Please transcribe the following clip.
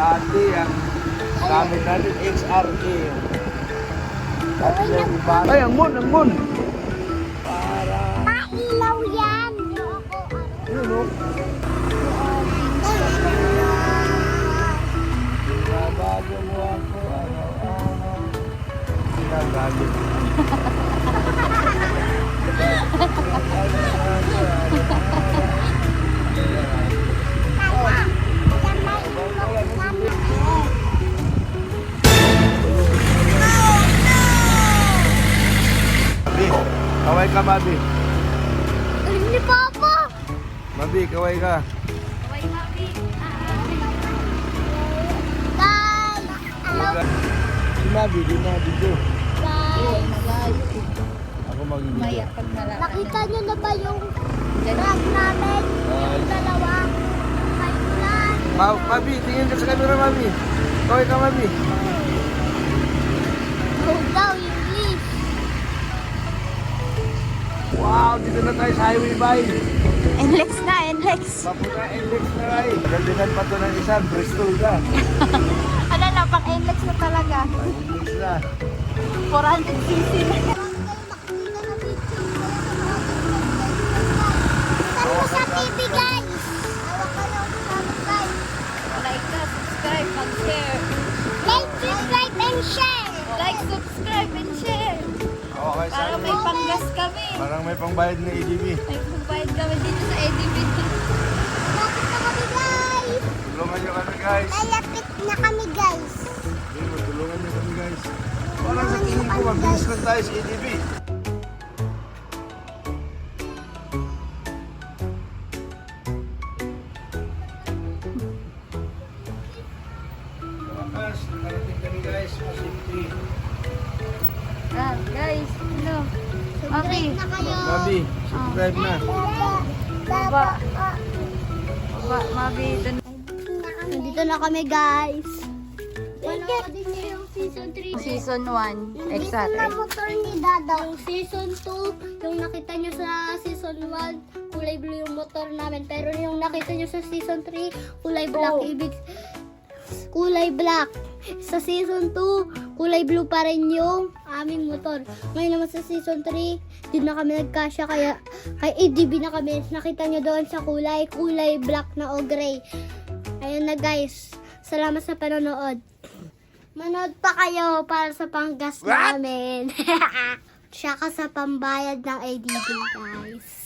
Dati ang gamit natin XRA. Ay, ang moon, ang moon. Para... Pailaw yan. Yung ako, Yun, no? Bago mo ako, araw-araw. Sinabago. Mabi, kaway ka, Mabi. Ni Papa. Mabi, kaway ka. Kaway, Mami. Guys. Si Mabi, di na dito. Guys. Ako magiging. Nakita niyo na ba yung vlog namin? Yung dalawa. Kailan? Mabi, tingin ka sa camera, Mabi. Kaway ka, Mabi. Go daw, English. Wow, dito na tayo sa highway bay. NLEX na, NLEX. Papunta NLEX na tayo. Galdingan pa to ng isa, Bristol ka. Ano na, pang NLEX na talaga. NLEX na. 400cc na. Ano sa TV, guys? Like, subscribe, mag-share. Like, subscribe, and share. Like, subscribe, and share. Okay, Para may panggas kami. Parang may pangbayad na ADB. May pangbayad kami dito sa EDB. Malapit na kami, guys. Tulungan nyo kami, guys. Malapit na kami, guys. Hindi, matulungan nyo kami, guys. Parang sa tingin ko, mabilis lang tayo sa ADB. Wakas, nakarating kami, guys. Pasipti. Guys, ano? Okay. Na kayo. Mabi, subscribe na. Baba. Mabi, dun. Nandito na kami, guys. Panoodin niyo yung season 3. Season 1, Dito na motor ni Dada. Yung season 2, yung nakita nyo sa season 1, kulay blue yung motor namin. Pero yung nakita nyo sa season 3, kulay black. Ibig, kulay black. Sa season 2, kulay blue pa rin yung aming motor. Ngayon naman sa season 3, di na kami nagkasya kaya kay ADB na kami. Nakita nyo doon sa kulay black na o gray. Ayun na, guys. Salamat sa panonood. Manood pa kayo para sa panggas namin. Tsaka sa pambayad ng ADB, guys.